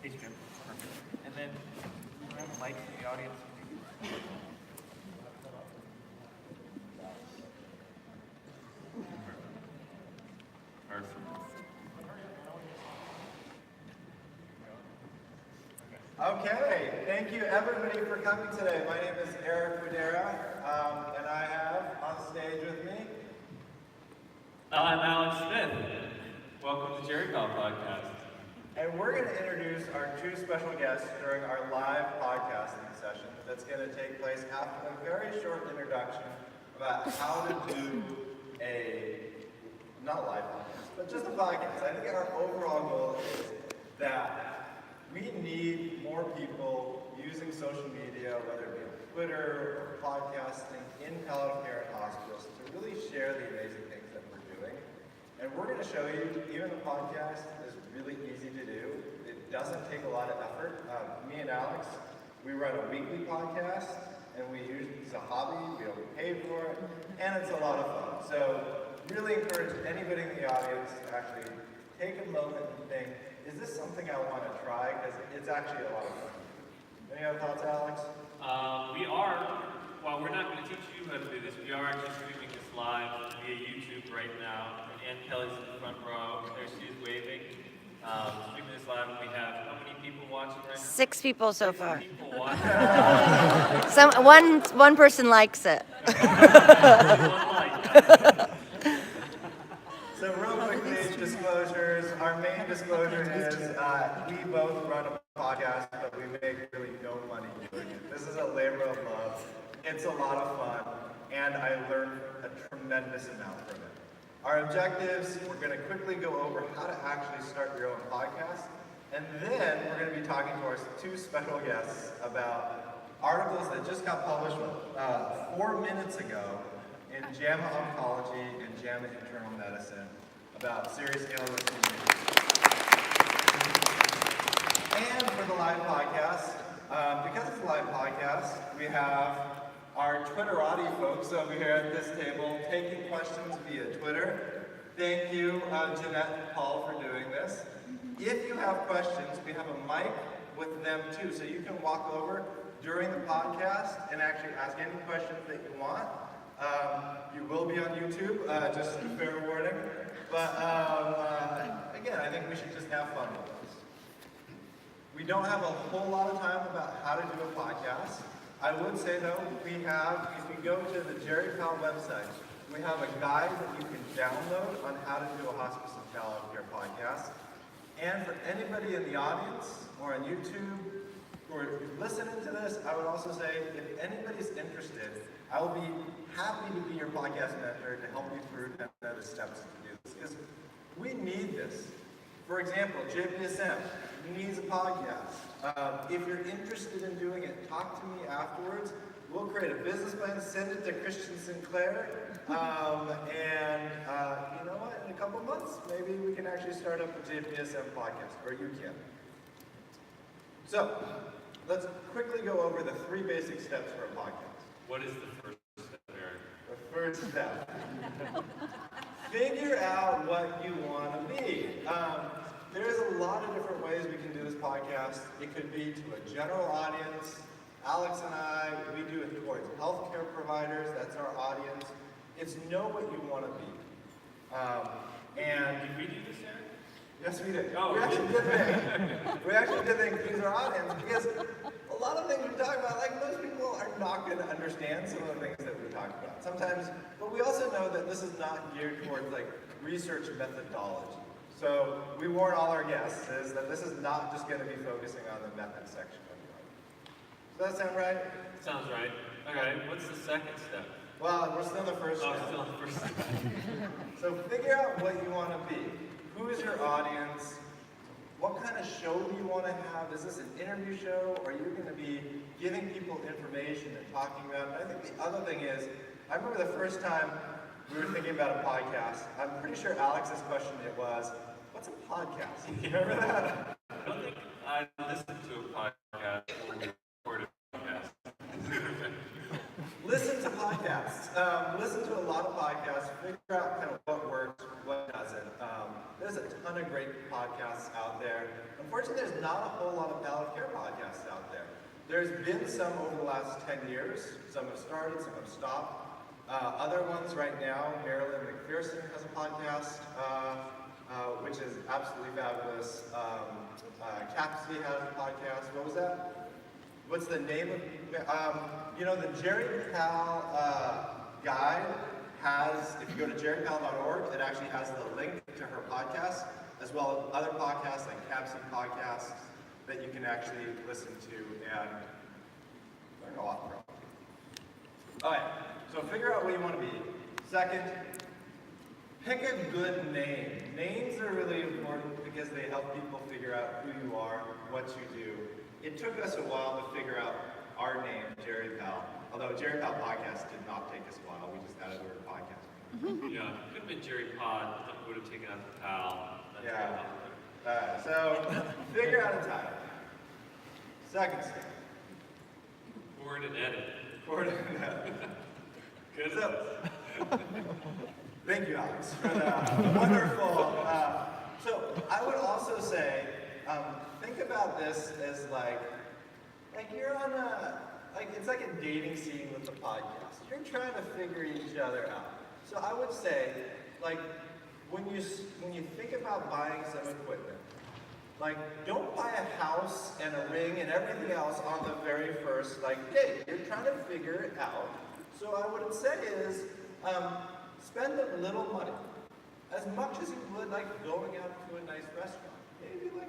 Thanks, Jim. Perfect. And then, do we have a mic in the audience? Perfect. Okay, thank you everybody for coming today. My name is Eric Rudera, and I have on stage with me. I'm Alex Smith. Welcome to Jerry Call Podcast. And we're going to introduce our two special guests during our live podcasting session that's going to take place after a very short introduction about how to do not live podcast, but just a podcast. I think our overall goal is that we need more people using social media, whether it be on Twitter or podcasting, in palliative care and hospitals, to really share the amazing things that we're doing. And we're going to show you, even the podcast is really easy to do. It doesn't take a lot of effort. Me and Alex, we run a weekly podcast, and it's a hobby, we don't get paid for it, and it's a lot of fun. So really encourage anybody in the audience to actually take a moment and think, is this something I want to try? Because it's actually a lot of fun. Any other thoughts, Alex? While we're not going to teach you how to do this, we are actually streaming this live via YouTube right now. Ann Kelly's in the front row. There she is waving. Streaming this live, and we have how many people watching right now? 6 people so far. People watching. One person likes it. So real quickly, disclosures. Our main disclosure is we both run a podcast, but we make really no money doing it. This is a labor of love. It's a lot of fun, and I learned a tremendous amount from it. Our objectives, we're going to quickly go over how to actually start your own podcast, and then we're going to be talking to our two special guests about articles that just got published 4 minutes ago in JAMA Oncology and JAMA Internal Medicine about serious illness disease. And for the live podcast, because it's a live podcast, we have our Twitterati folks over here at this table taking questions via Twitter. Thank you, Jeanette and Paul, for doing this. If you have questions, we have a mic with them too, so you can walk over during the podcast and actually ask any questions that you want. You will be on YouTube, just a fair warning. But again, I think we should just have fun with this. We don't have a whole lot of time about how to do a podcast. I would say though, if you go to the Jerry Powell website, we have a guide that you can download on how to do a hospice and palliative care podcast. And for anybody in the audience or on YouTube who are listening to this, I would also say if anybody's interested, I will be happy to be your podcast mentor to help you through the steps to do this. Because we need this. For example, JPSM needs a podcast. If you're interested in doing it, talk to me afterwards. We'll create a business plan, send it to Christian Sinclair, and you know what? In a couple months, maybe we can actually start up a JPSM podcast, or you can. So, let's quickly go over the 3 basic steps for a podcast. What is the first step, Eric? The first step. Figure out what you want to be. There's a lot of different ways we can do this podcast. It could be to a general audience. Alex and I, we do it towards healthcare providers. That's our audience. It's know what you want to be. And Did we do this, Eric? yes, we did. Oh, we actually did things our audience because a lot of things we talk about, like most people are not going to understand some of the things that we talk about. Sometimes, but we also know that this is not geared towards like research methodology. So we warn all our guests is that this is not just going to be focusing on the method section of the argument. Does that sound right? Sounds right. Okay, what's the second step? Well, we're still in the first Oh, step. still the first step. So figure out what you want to be. Who is your audience? What kind of show do you want to have? Is this an interview show? Or are you going to be giving people information and talking about it? I think the other thing is, I remember the first time we were thinking about a podcast. I'm pretty sure Alex's question was, what's a podcast? You remember that? I don't think I listened to a podcast or recorded a podcast. Listen to podcasts. Listen to a lot of podcasts. Figure out kind of what works, what doesn't. There's a ton ton of great podcasts out there. Unfortunately, there's not a whole lot of palate care podcasts out there. There's been some over the last 10 years. Some have started, some have stopped. Other ones right now, Marilyn McPherson has a podcast, which is absolutely fabulous. Capsy has a podcast. What was that? What's the name of, the Jerry Pal guide has, if you go to jerrypal.org, it actually has the link to her podcast, as well as other podcasts like Capsy podcasts that you can actually listen to and learn a lot from. All right, so figure out what you want to be. Second, pick a good name. Names are really important because they help people figure out who you are, what you do. It took us a while to figure out our name, Jerry Pal. Although Jerry Pal Podcast did not take us a while, we just added the word podcast. Yeah, it could have been Jerry Pod, but we would have taken out the pal. Yeah. So figure out a title. Second step. Forward and edit. Forward and edit. Good. So, thank you, Alex, for the wonderful. So I would also say, think about this as like you're on it's like a dating scene with the podcast. You're trying to figure each other out. So I would say, when you think about buying some equipment, don't buy a house and a ring and everything else on the very first day. You're trying to figure it out. So I would say is, spend a little money, as much as you would like going out to a nice restaurant, maybe $100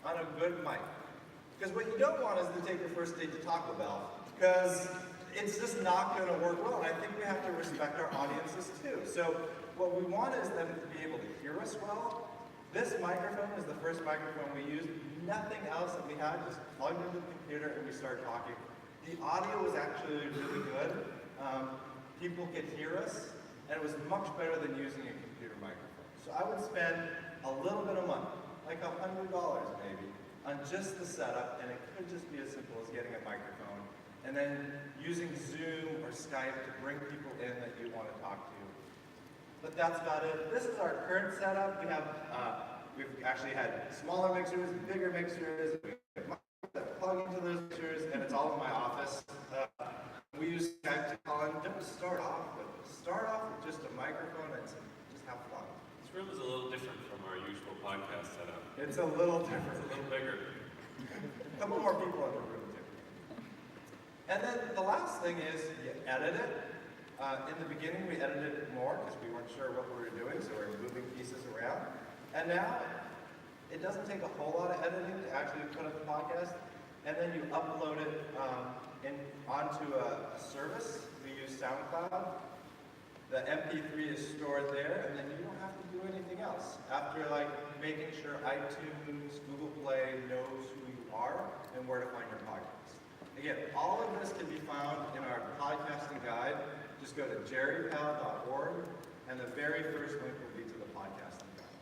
on a good mic. Because what you don't want is to take your first date to Taco Bell, because it's just not going to work well. And I think we have to respect our audiences too. So what we want is them to be able to hear us well. This microphone is the first microphone we used. Nothing else that we had, just plugged into the computer and we started talking. The audio was actually really good. People could hear us, and it was much better than using a computer microphone. So I would spend a little bit of money, like $100 maybe, on just the setup, and it could just be as simple as getting a microphone, and then using Zoom or Skype to bring people in that you want to talk to. But that's about it. This is our current setup. We've actually had smaller mixers, bigger mixers, we have mics that plug into those mixers, and it's all in my office. We use Skype to call in. Don't start off with just a microphone and just have fun. This room is a little different from our usual podcast setup. It's a little different. It's a little bigger. A couple more people in the room too. And then the last thing is you edit it. In the beginning we edited it more because we weren't sure what we were doing, so we were moving pieces around. And now it doesn't take a whole lot of editing to actually put up the podcast. And then you upload it onto a service. We use SoundCloud. The MP3 is stored there, and then you don't have to do anything else. After making sure iTunes, Google Play knows who you are and where to find your podcast. Again, all of this can be found in our podcasting guide. Just go to jerrypal.org, and the very first link will be to the podcasting guide.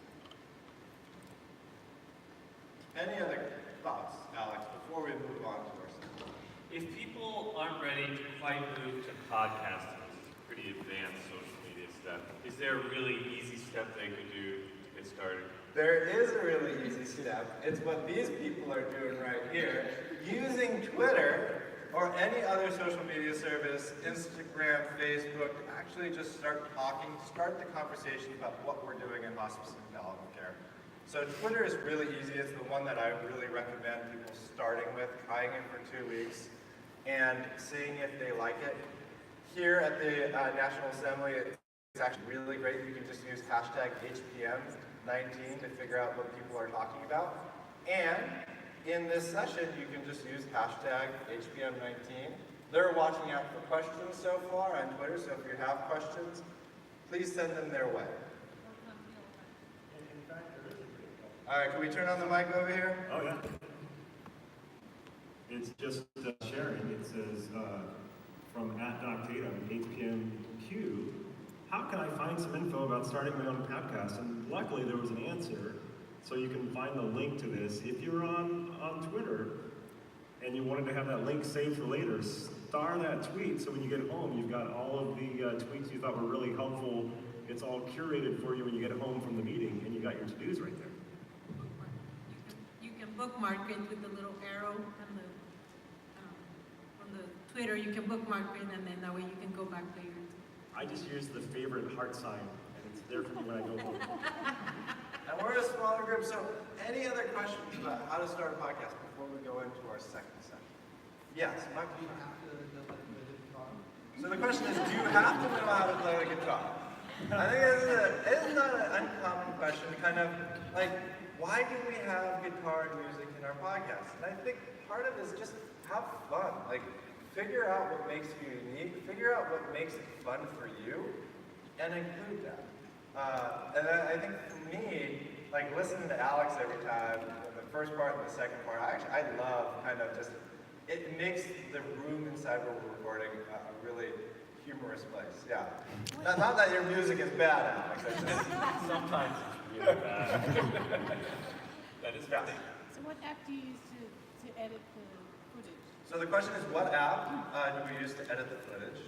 Any other thoughts, Alex, before we move on to our stuff? If people aren't ready to quite move to podcasting, this is pretty advanced social media stuff, is there a really easy step they could do to get started? There is a really easy step. It's what these people are doing right here. Using Twitter or any other social media service, Instagram, Facebook, to actually just start talking, start the conversation about what we're doing in hospice and palliative care. So Twitter is really easy. It's the one that I really recommend people starting with, trying it for 2 weeks, and seeing if they like it. Here at the National Assembly, it's actually really great. You can just use hashtag HPM19 to figure out what people are talking about. And in this session, you can just use hashtag HPM19. They're watching out for questions so far on Twitter, so if you have questions, please send them their way. All right, can we turn on the mic over here? Oh, yeah. It's just sharing. It says, from @DocTatum, HPMQ, how can I find some info about starting my own podcast? And luckily there was an answer, so you can find the link to this. If you're on Twitter and you wanted to have that link saved for later, star that tweet so when you get home, you've got all of the tweets you thought were really helpful it's all curated for you when you get home from the meeting, and you got your to-dos right there. You can bookmark it with the little arrow on the Twitter. You can bookmark it, and then that way you can go back later. I just use the favorite heart sign, and it's there for me when I go home. And we're a smaller group, so any other questions about how to start a podcast before we go into our second session? Yes, Mike? So the question is, do you have to know how to play the guitar? I think it's not an uncommon question, kind of like, why do we have guitar and music in our podcast? And I think part of it is just have fun. Like, figure out what makes you unique, figure out what makes it fun for you, and include that. And I think for me, like listening to Alex every time, the first part and the second part, I love kind of just, it makes the room inside where we're recording a really humorous place. Yeah. Not that your music is bad, Alex. Sometimes it's really bad. That is funny. So what app do you use to edit the footage? So the question is, what app do we use to edit the footage?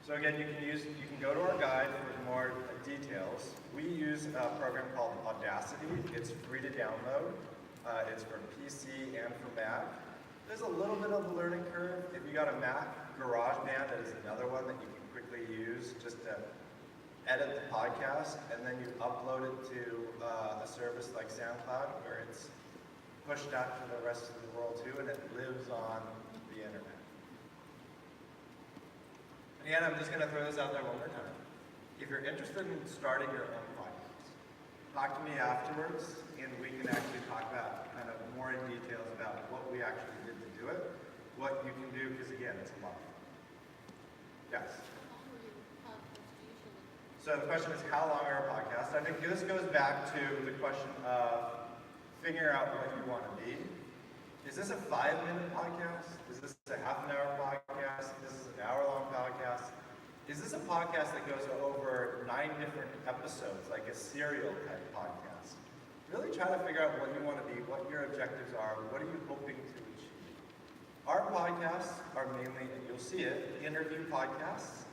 So again, you can go to our guide for more details. We use a program called Audacity. It's free to download. It's for PC and for Mac. There's a little bit of a learning curve. If you got a Mac, GarageBand is another one that you can quickly use just to edit the podcast, and then you upload it to a service like SoundCloud, where it's pushed out to the rest of the world too, and it lives on the internet. Again, I'm just going to throw this out there one more time. If you're interested in starting your own podcast, talk to me afterwards, and we can actually talk about kind of more in details about what we actually did to do it, what you can do, because again, it's a lot of fun. Yes? So the question is, how long are our podcasts? I think this goes back to the question of figuring out what you want to be. Is this a 5-minute podcast? Is this a half-an-hour podcast? Is this an hour-long podcast? Is this a podcast that goes over 9 different episodes, like a serial type podcast? Really try to figure out what you want to be, what your objectives are, what are you hoping to achieve. Our podcasts are mainly, and you'll see it, interview podcasts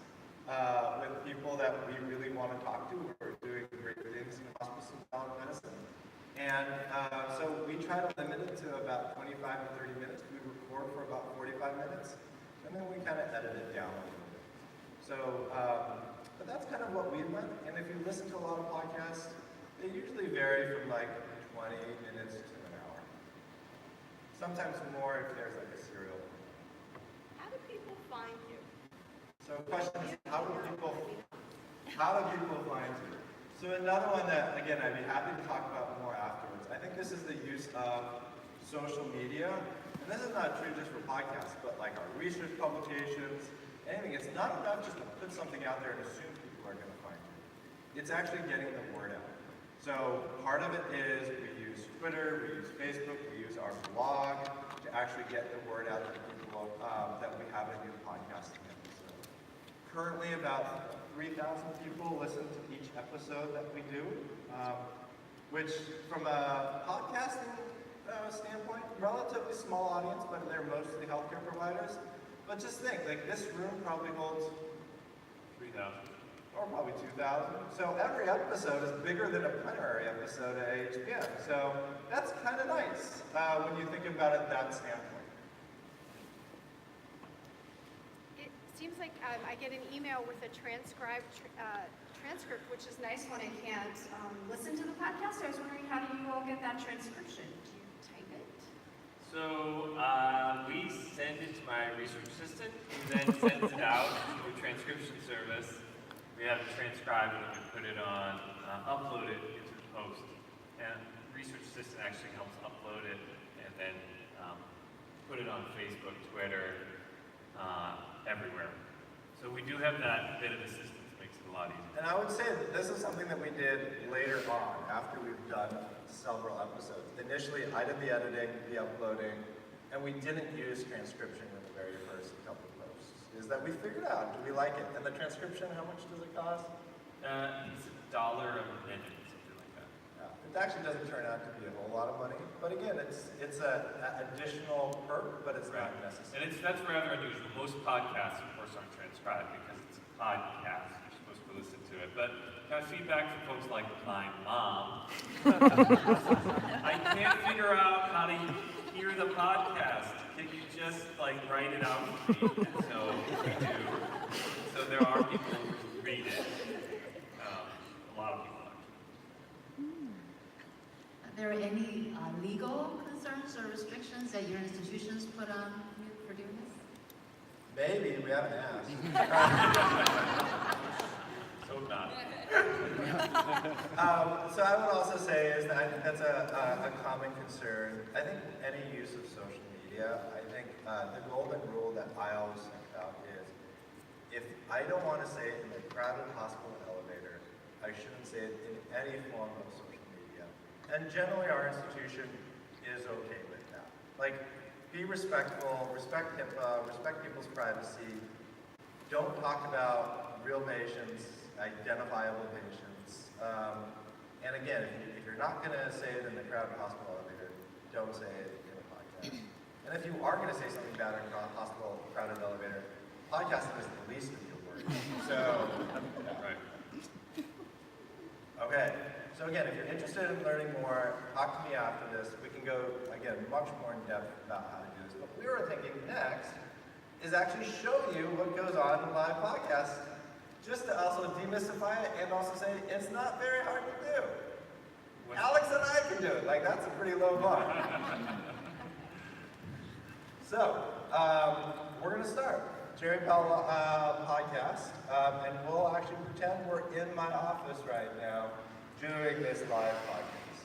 with people that we really want to talk to who are doing great things in hospice and family medicine. And so we try to limit it to about 25 to 30 minutes. We record for about 45 minutes, and then we kind of edit it down a little bit. So, but that's kind of what we've done. And if you listen to a lot of podcasts, they usually vary from like 20 minutes to an hour. Sometimes more if there's like a serial. How do people find you? So the question is, how do people find you? So another one that, again, I'd be happy to talk about more afterwards. I think this is the use of social media. And this is not true just for podcasts, but like our research publications, anything. It's not enough just to put something out there and assume people are going to find you. It's actually getting the word out. So part of it is we use Twitter, we use Facebook, we use our blog to actually get the word out to people that we have a new podcasting episode. Currently, about 3,000 people listen to each episode that we do, which from a podcasting standpoint, relatively small audience, but they're mostly healthcare providers. But just think, like this room probably holds 3,000. or probably 2,000. So every episode is bigger than a plenary episode at AHPN. So that's kind of nice when you think about it that standpoint. It seems like I get an email with a transcribed transcript, which is nice when I can't listen to the podcast. I was wondering, how do you all get that transcription? Do you type it? So we send it to my research assistant, who then sends it out to a transcription service. We have it transcribed and we put it on, upload it into the post. And the research assistant actually helps upload it and then put it on Facebook, Twitter, everywhere. So we do have that bit of assistance, makes it a lot easier. And I would say that this is something that we did later on, after we've done several episodes. Initially, I did the editing, the uploading, and we didn't use transcription in the very first couple of posts. Is that we figured out, do we like it? And the transcription, how much does it cost? It's $1 a minute, something like that. Yeah, it actually doesn't turn out to be a whole lot of money, but again, it's an additional perk, but it's not necessary. And that's rather unusual. Most podcasts, of course, aren't transcribed because it's a podcast. You're supposed to listen to to it. But got feedback from folks like my mom. I can't figure out how to hear the podcast. Can you just like write it out for me? So we do. So there are people who read it. A lot of people actually. Are there any legal concerns or restrictions that your institutions put on you for doing this? Maybe, we haven't asked. So not. So I would also say is that I think that's a common concern. I think any use of social media, I think the golden rule that I always think about is if I don't want to say it in a crowded hospital elevator, I shouldn't say it in any form of social media. And generally our institution is okay with that. Like, be respectful, respect HIPAA, respect people's privacy. Don't talk about real patients, identifiable patients. And again, if you're not going to say it in the crowded hospital elevator, don't say it in a podcast. And if you are going to say something bad in a hospital crowded elevator, podcasting is the least of your worries. So, yeah. Right. Okay. So again, if you're interested in learning more, talk to me after this. We can go, again, much more in depth about how to do this. But we were thinking next is actually show you what goes on in live podcasts, just to also demystify it and also say it's not very hard to do. Alex and I can do it. Like, that's a pretty low bar. So, we're going to start. Jerry Powell podcast, and we'll actually pretend we're in my office right now doing this live podcast.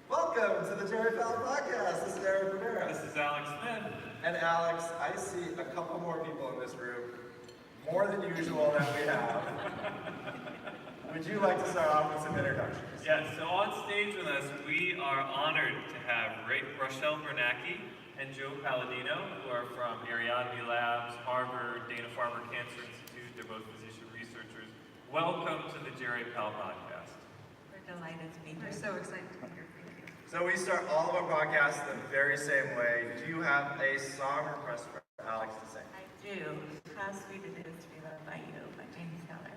Welcome to the Jerry Powell podcast. This is Eric Rivera. This is Alex Smith. And Alex, I see a couple more people in this room, more than usual that we have. Would you like to start off with some introductions? Yes, so on stage with us, we are honored to have Rachelle Bernacki and Joe Paladino, who are from Ariadne Labs, Harvard, Dana-Farber Cancer Institute. They're both physician researchers. Welcome to the Jerry Powell podcast. We're delighted to be here. We're so excited to be here. Thank you. So we start all of our podcasts the very same way. Do you have a song request for Alex to sing? I do. How Sweet It Is to Be Loved by You by James Keller.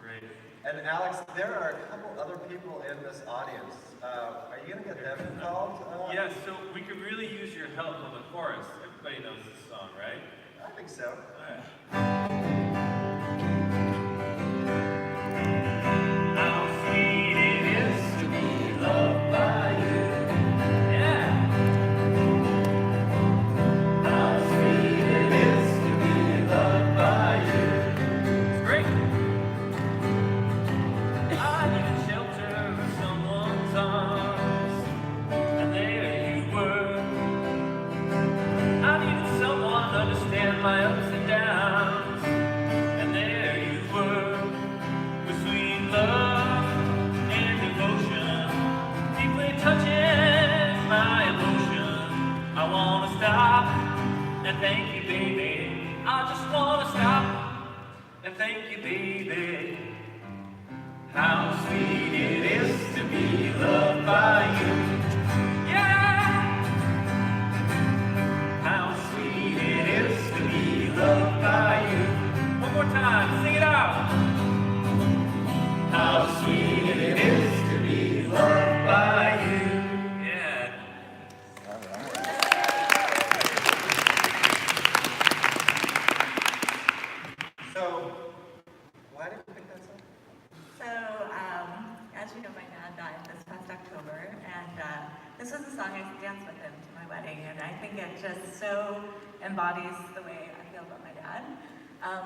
Great. And Alex, there are a couple other people in this audience. Are you going to get them involved? Yes, so we could really use your help on the chorus. Everybody knows this song, right? I think so. All right. How sweet it is to be loved by you. Yeah. How sweet it is to be loved by you. It's great. I needed shelter of someone's arms, and there you were. I needed someone to understand my ups and downs, and there you were, with sweet love and devotion, deeply touching my emotion. I wanna stop and thank you, baby. I just wanna stop and thank you, baby. How sweet it is to be loved by you. Yeah! How sweet it is to be loved by you. One more time, sing it out. How sweet it is to be loved by you. Yeah. So, why did you pick that song? So, as you know, my dad died this past October, and this was a song I danced with him to my wedding, and I think it just so embodies the way I feel about my dad.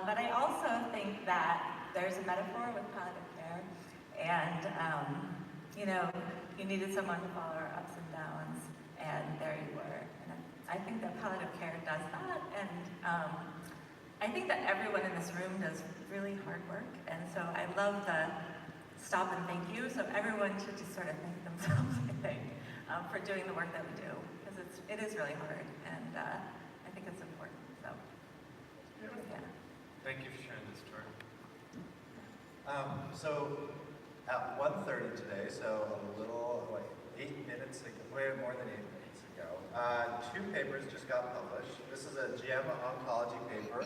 But I also think that there's a metaphor with palliative care, and you know, you needed someone to follow our ups and downs, and there you were. And I think that palliative care does that, and I think that everyone in this room does really hard work, and so I love the stop and thank you. So everyone should just sort of thank themselves, I think, for doing the work that we do, because it is really hard, and I think it's important. So, yeah. Thank you for sharing this story. So, at 1:30 today, so a little, like 8 minutes ago, way more than 8 minutes ago, 2 papers just got published. This is a JAMA oncology paper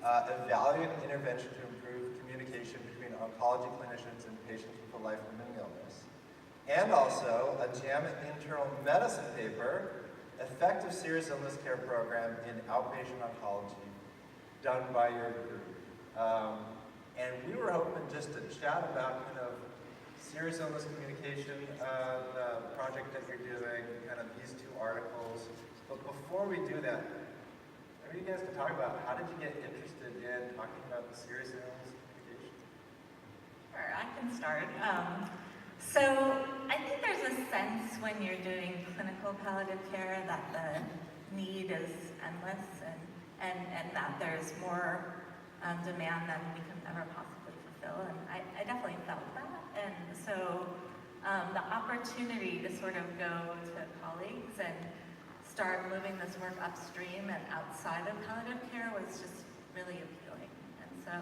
evaluate intervention to improve communication between oncology clinicians and patients with a life-limiting illness, and also a JAMA internal medicine paper, Effective Serious Illness Care Program in Outpatient Oncology, done by your group. And we were hoping just to chat about kind of serious illness communication, the project that you're doing, kind of these two articles. But before we do that, maybe you guys can talk about how did you get interested in talking about the serious illness communication? Sure, I can start. So I think there's a sense when you're doing clinical palliative care that the need is endless and that there's more demand than we can ever possibly fulfill. And I definitely felt that. And so the opportunity to sort of go to colleagues and start moving this work upstream and outside of palliative care was just really appealing. And so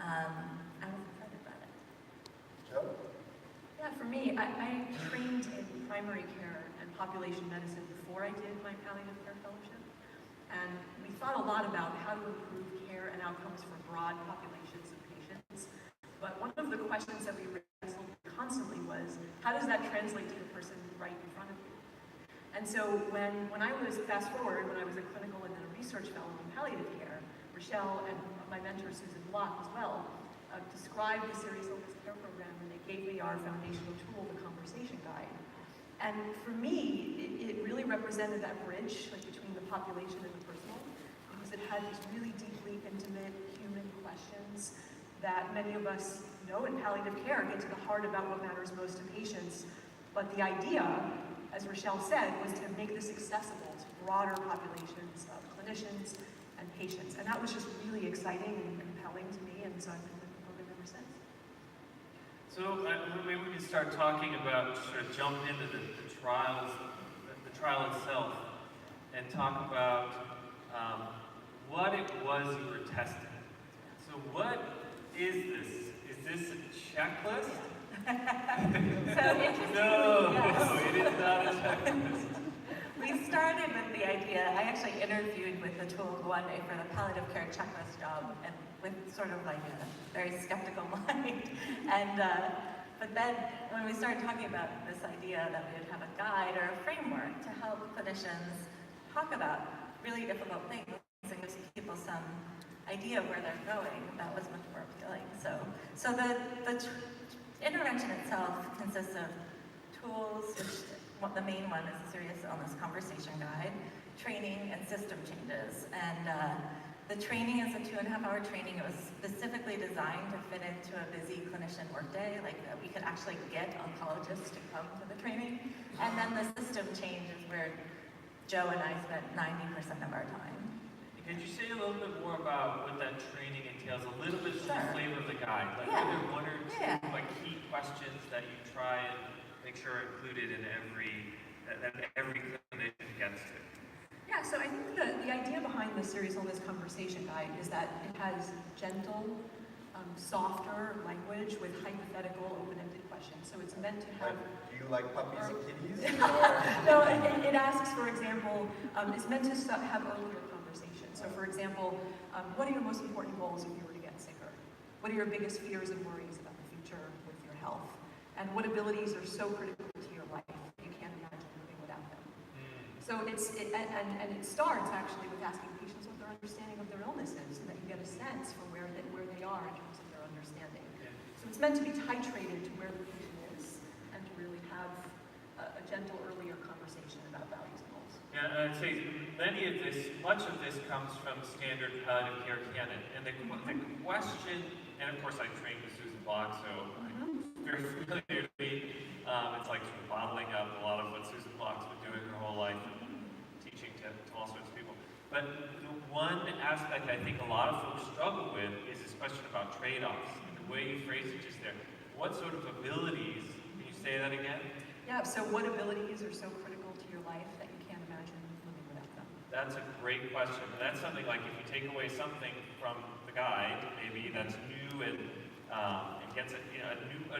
I was excited about it. Joe? Yeah, for me, I trained in primary care and population medicine before I did my palliative care fellowship. And we thought a lot about how to improve care and outcomes for broad populations of patients. But one of the questions that we wrestled constantly was, how does that translate to the person right in front of you? And so when I was, fast forward, when I was a clinical and then a research fellow in palliative care, Rachelle and my mentor Susan Block as well, described the serious illness care program, and they gave me our foundational tool, the conversation guide. And for me, it really represented that bridge between the population and the personal, because it had these really deeply intimate human questions that many of us know in palliative care get to the heart about what matters most to patients. But the idea, as Rachelle said, was to make this accessible to broader populations of clinicians and patients. And that was just really exciting and compelling to me, and so I've been with the program ever since. So maybe we can start talking about, sort of jump into the trials, the trial itself, and talk about what it was you were testing. So what is this? Is this a checklist? No, it is not a checklist. We started with the idea, I actually interviewed with the tool one day for the palliative care checklist job, and with sort of like a very skeptical mind. And but then when we started talking about this idea that we would have a guide or a framework to help clinicians talk about really difficult things and give people some idea of where they're going, that was much more appealing. So the intervention itself consists of tools, which the main one is a serious illness conversation guide, training, and system changes. And the training is a 2.5-hour training. It was specifically designed to fit into a busy clinician workday, like that we could actually get oncologists to come to the training. And then the system change is where Joe and I spent 90% of our time. Could you say a little bit more about what that training entails? A little bit of the Sure. flavor of the guide. Like, Yeah. are there one or two Yeah. like key questions that you try and make sure are included in that every clinician gets to? Yeah, so I think the idea behind the serious illness conversation guide is that it has gentle, softer language with hypothetical, open-ended questions. So it's meant to have... Do you like puppies and kitties? No, it asks, for example, it's meant to have earlier conversations. So for example, what are your most important goals if you were to get sicker? What are your biggest fears and worries about the future with your health? And what abilities are so critical to your life that you can't imagine living without them? So it starts actually with asking patients what their understanding of their illness is, so that you get a sense for where they are in terms of their understanding. So it's meant to be titrated to where the patient is, and to really have a gentle, earlier conversation about values and goals. Yeah, I'd say much of this comes from standard palliative care canon. And the question, and of course I trained with Susan Block, so I'm very familiar to me. It's like sort of bottling up a lot of what Susan Block's been doing her whole life, and teaching to all sorts of people. But the one aspect I think a lot of folks struggle with is this question about trade-offs. And the way you phrase it just there. What sort of abilities, can you say that again? Yeah, so what abilities are so critical to your life that you can't imagine living without them? That's a great question. And that's something like if you take away something from the guide, maybe that's new and it gets a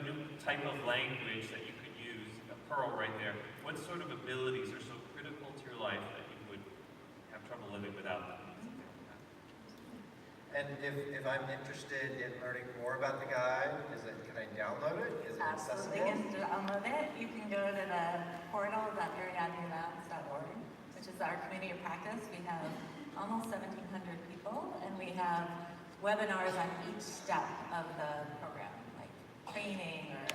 new type of language that you could use, a pearl right there. What sort of abilities are so critical to your life that you would have trouble living without them? And if I'm interested in learning more about the guide, can I download it? Is it Absolutely, accessible? you can download it. You can go to the portal.ariadnelabs.org, which is our community of practice. We have almost 1,700 people, and we have webinars on each step of the program, like training, or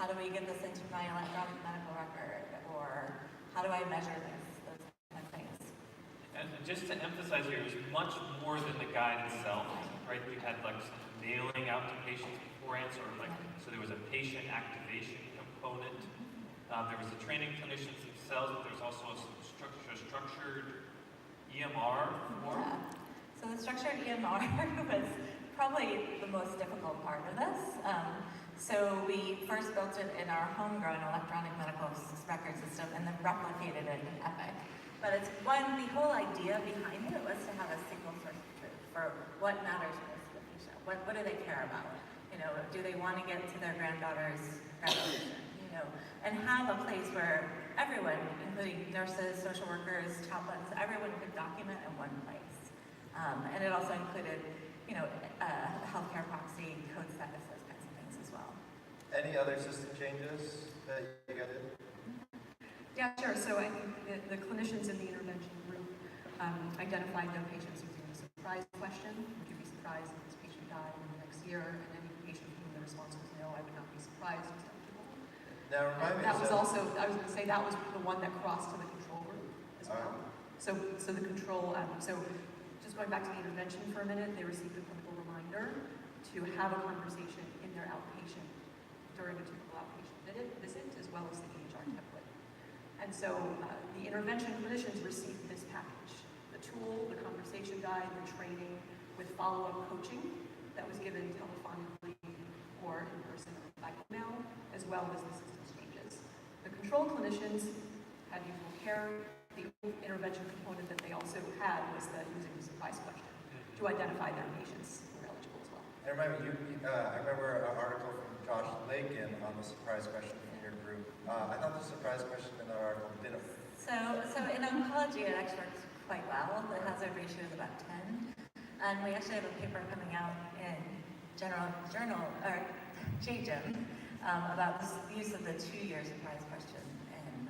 how do we get this into my electronic medical record, or how do I measure this, those kind of things. And just to emphasize here, it was much more than the guide itself, right? We had like some mailing out to patients beforehand, sort of like, so there was a patient activation component. There was the training clinicians themselves, but there was also a structured EMR form. Yeah. So the structured EMR was probably the most difficult part of this. So we first built it in our homegrown electronic medical record system and then replicated it in Epic. But the whole idea behind it was to have a single source of truth for what matters most to the patient. What do they care about? You know, do they want to get to their granddaughter's graduation? You know, and have a place where everyone, including nurses, social workers, chaplains, everyone could document in one place. And it also included, you know, healthcare proxy, code status, those kinds of things as well. Any other system changes that you guys did? Yeah, sure. So I think the clinicians in the intervention group identified no patients using the surprise question. Would you be surprised if this patient died in the next year? And any patient whom the response was no, I would not be surprised. Was eligible. Now remind me. That was also, I was going to say, that was the one that crossed to the control group as well. So the control, so just going back to the intervention for a minute, they received a clinical reminder to have a conversation in their outpatient during a typical outpatient visit, as well as the EHR template. And so the intervention clinicians received this package, the tool, the conversation guide, the training with follow-up coaching that was given telephonically or in person or by email, as well as the systems changes. The control clinicians had usual care. The intervention component that they also had was using the surprise question to identify their patients who were eligible as well. And remind me, I remember an article from Josh Lakin on the surprise question in your group. I thought the surprise question in that article didn't. So in oncology, it actually works quite well. The hazard ratio is about 10. And we actually have a paper coming out in Journal, or JGIM, about the use of the 2-year surprise question in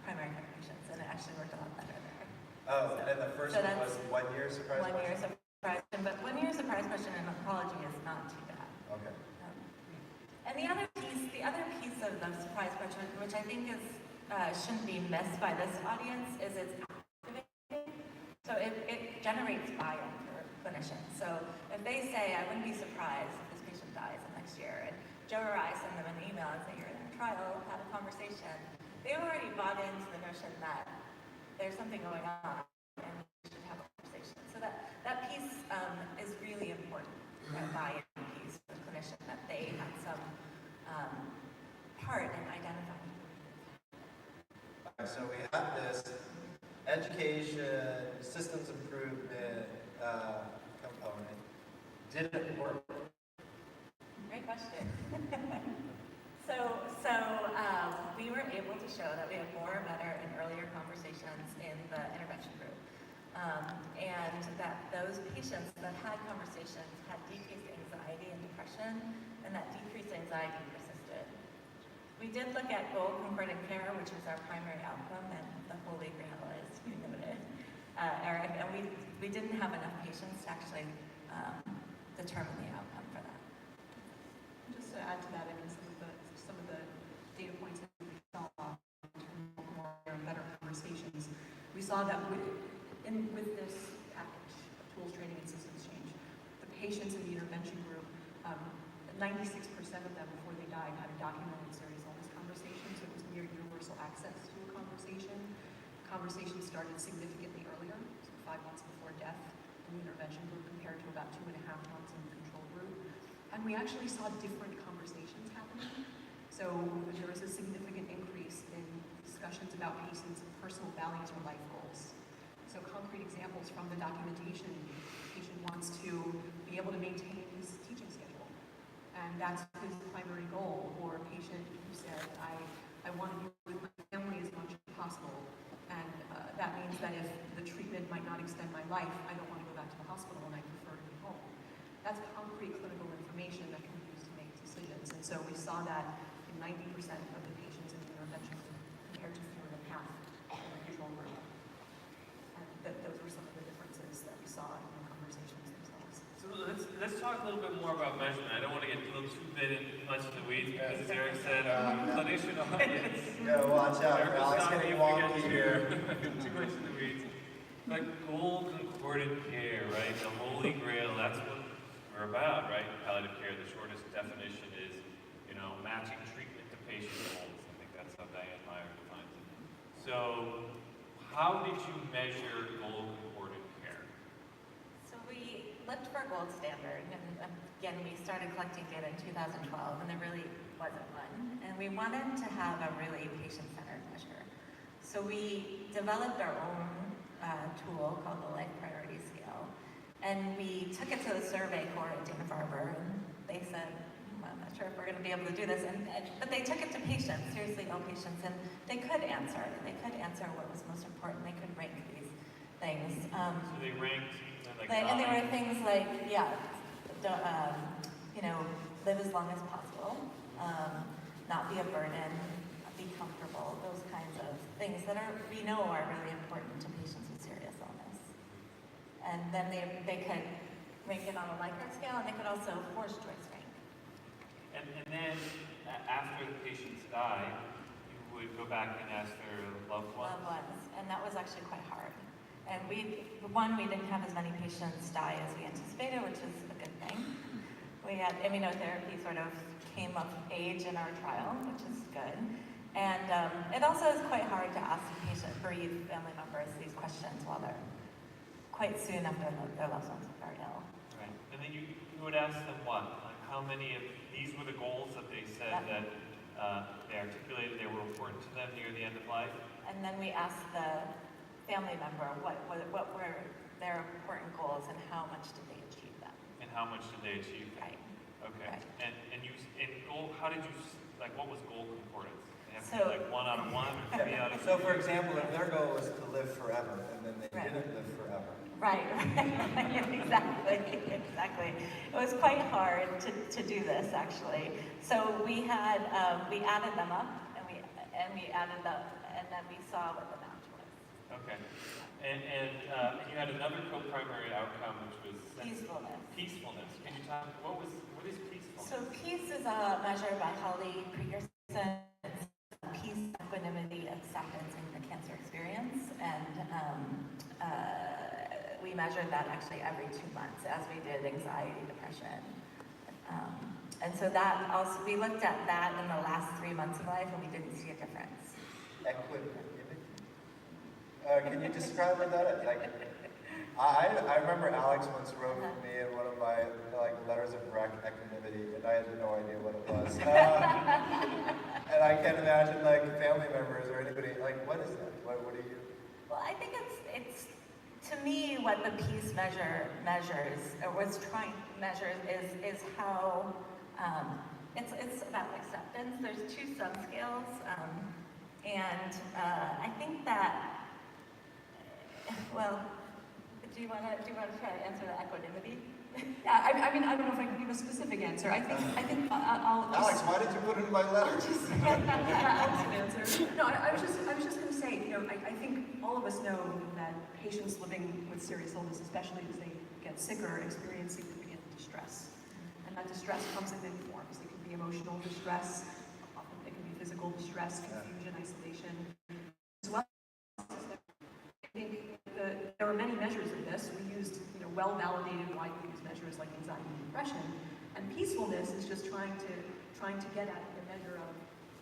primary care patients, and it actually worked a lot better there. Oh, and then the first one was 1 year surprise question? 1 year surprise question, but 1 year surprise question in oncology is not too bad. Okay. And the other piece of the surprise question, which I think is shouldn't be missed by this audience, is it's activating. So it generates buy-in for clinicians. So if they say, I wouldn't be surprised if this patient dies next year, and Joe or I send them an email and say, you're in a trial, have a conversation, they've already bought into the notion that there's something going on and we should have a conversation. So that piece is really important, that buy-in piece for the clinician, that they have some part in identifying. So we have this education, systems improvement component. Did it work? Great question. So we were able to show that we have more, better, and earlier conversations in the intervention group. And that those patients that had conversations had decreased anxiety and depression, and that decreased anxiety persisted. We did look at goal concordant care, which is our primary outcome, and the holy grail, as you noted, Eric, and we didn't have enough patients to actually determine the outcome for that. Just to add to that, I mean, some of the data points that we saw in terms of more and better conversations, we saw that with this package of tools, training, and systems change, the patients in the intervention group, 96% of them before they died had a documented serious illness conversation, so it was near universal access to a conversation. Conversations started significantly earlier, so 5 months before death in the intervention group compared to about 2.5 months in the control group. And we actually saw different conversations happening. So there was a significant increase in discussions about patients' personal values or life goals. So concrete examples from the documentation, the patient wants to be able to maintain his teaching schedule, and that's his primary goal. Or a patient who said, I want to be with my family as much as possible, and that means that if the treatment might not extend my life, I don't want to go back to the hospital and I prefer to be home. That's concrete clinical information that can be used to make decisions. And so we saw that in 90% of the patients in the intervention group compared to fewer than half in the control group. And those were some of the differences that we saw in the conversations themselves. So let's talk a little bit more about measurement. I don't want to get a little too much in the weeds because, as Eric said, I'm a clinician audience. Yeah, watch out. Eric will Alex stop me getting if we wonky get here. too much in the weeds. But goal concordant care, right? The holy grail, that's what we're about, right? Palliative care, the shortest definition is, matching treatment to patient goals. I think that's how Diane Meyer defines it. So, how did you measure goal concordant care? So we looked for a gold standard, and again, we started collecting data in 2012, and there really wasn't one. And we wanted to have a really patient-centered measure. So we developed our own tool called the Life Priority Scale, and we took it to the survey corps at Dana-Farber, and they said, I'm not sure if we're going to be able to do this, but they took it to patients, seriously ill patients, and they could answer. They could answer what was most important. They could rank these things. So they ranked, and there were things like, live as long as possible, not be a burden, be comfortable, those kinds of things that we know are really important to patients with serious illness. And then they could rank it on a Likert scale, and they could also force choice rank. And then after the patients die, you would go back and ask their loved ones? Loved ones, and that was actually quite hard. And we didn't have as many patients die as we anticipated, which is a good thing. We had immunotherapy sort of came of age in our trial, which is good. And it also is quite hard to ask bereaved family members these questions while they're quite soon after their loved ones are ill. Right. And then you would ask them what? Like how many of these were the goals that they said that they articulated they were important to them near the end of life? And then we asked the family member what were their important goals and how much did they achieve them. And how much did they achieve them? Right. Okay. Right. And goal, how did you, what was goal concordance? They have to So- be like 1 out of 1 or 3 out of 3? So, for example, if their goal was to live forever, and then they Right. didn't live forever. Right, exactly. It was quite hard to do this actually. So we had we added them up, and we added them, and then we saw what the match was. Okay. And you had another co-primary outcome, which was Peacefulness. Peacefulness. Can you talk? What is peacefulness? So peace is a measure by Holly Pregerson. Peace, equanimity, acceptance in the cancer experience, and we measured that actually every 2 months, as we did anxiety, depression. And so that also, we looked at that in the last 3 months of life, and we didn't see a difference. Equanimity? Can you describe what that is? Like, I remember Alex once wrote me in one of my letters of equanimity, and I had no idea what it was. And I can't imagine family members or anybody what is that? What do you? Well, I think it's to me what the peace measures or was trying to measure is how it's about acceptance. There's 2 subscales, and I think that do you want to try to answer the equanimity? Yeah, I mean, I don't know if I can give a specific answer. I think I'll just... Alex, why did you put it in my letter? Alex can answer. No, I was just going to say, I think all of us know that patients living with serious illness, especially as they get sicker, experience significant distress. And that distress comes in many forms. It can be emotional distress, often it can be physical distress, confusion, isolation, as well. I think there are many measures of this. We used, well-validated, widely used measures like anxiety and depression, and peacefulness is just trying to get at the measure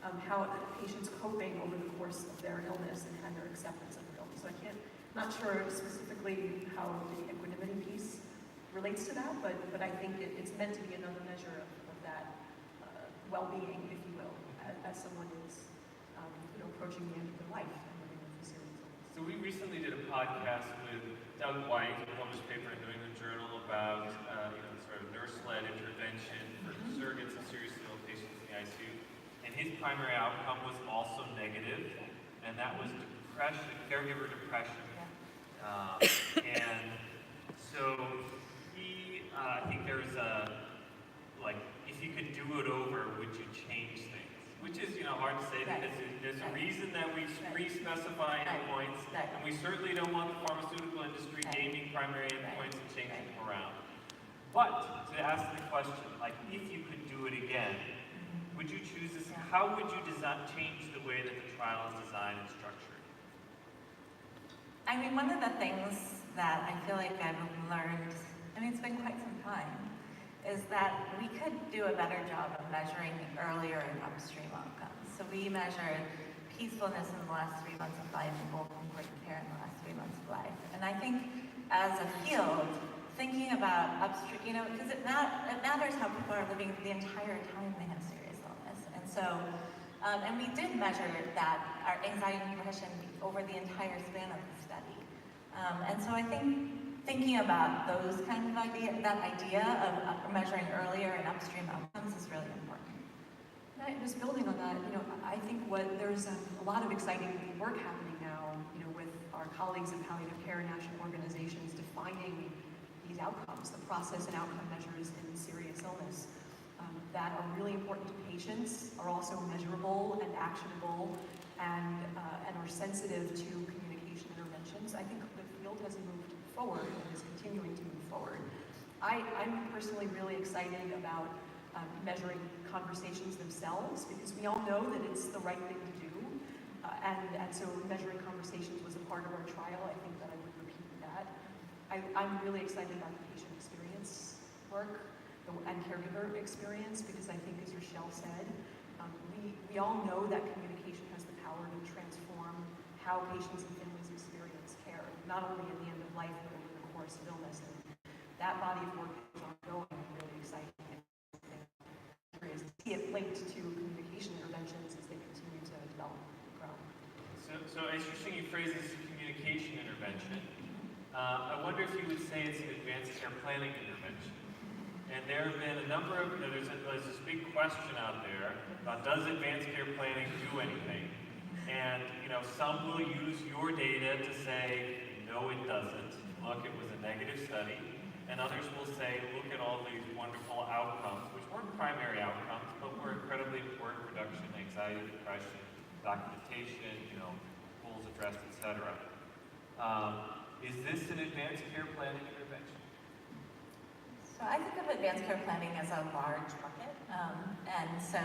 of how a patient's coping over the course of their illness and their acceptance of their illness. So I'm not sure specifically how the equanimity piece relates to that, but I think it's meant to be another measure of that well-being, if you will, as someone is approaching the end of their life and living with a serious illness. So we recently did a podcast with Doug White, who published a paper in New England Journal about sort of nurse-led intervention for surrogates and seriously ill patients in the ICU. And his primary outcome was also negative, and that was depression, caregiver depression. And so key, I think there's a, like, if you could do it over, would you change things? Which is, hard to say because there's a reason that we pre-specify endpoints, and we certainly don't want the pharmaceutical industry gaming primary endpoints and changing them around. But to ask the question, like, if you could do it again, would you choose this? How would you change the way that the trial is designed and structured? I mean, one of the things that I feel like I've learned, it's been quite some time, is that we could do a better job of measuring earlier and upstream outcomes. So we measured peacefulness in the last 3 months of life and goal concordant care in the last 3 months of life. And I think as a field, thinking about upstream, because it matters how people are living the entire time they have serious illness. And so, and we did measure that, our anxiety and depression over the entire span of the study. And so I think thinking about those kind of that idea of measuring earlier and upstream outcomes is really important. Just building on that, I think there's a lot of exciting work happening now, with our colleagues in palliative care national organizations defining these outcomes, the process and outcome measures in serious illness that are really important to patients, are also measurable and actionable, and are sensitive to communication interventions. I think the field has moved forward and is continuing to move forward. I'm personally really excited about measuring conversations themselves, because we all know that it's the right thing to do. And so measuring conversations was a part of our trial. I think that I would repeat that. I'm really excited about the patient experience work and caregiver experience, because I think, as Rachelle said, we all know that communication has the power to transform how patients and families experience care, not only at the end of life, but over the course of illness. And that body of work is ongoing and really exciting. And to see it linked to communication interventions as they continue to develop and grow. So as you're saying, you phrase this as communication intervention. I wonder if you would say it's an advanced care planning intervention. And there have been a number of, there's this big question out there about, does advanced care planning do anything? And some will use your data to say, no, it doesn't. Look, it was a negative study. And others will say, look at all these wonderful outcomes, which weren't primary outcomes, but were incredibly important: reduction in anxiety, depression, documentation, goals addressed, etc. Is this an advanced care planning intervention? So I think of advanced care planning as a large bucket. And so,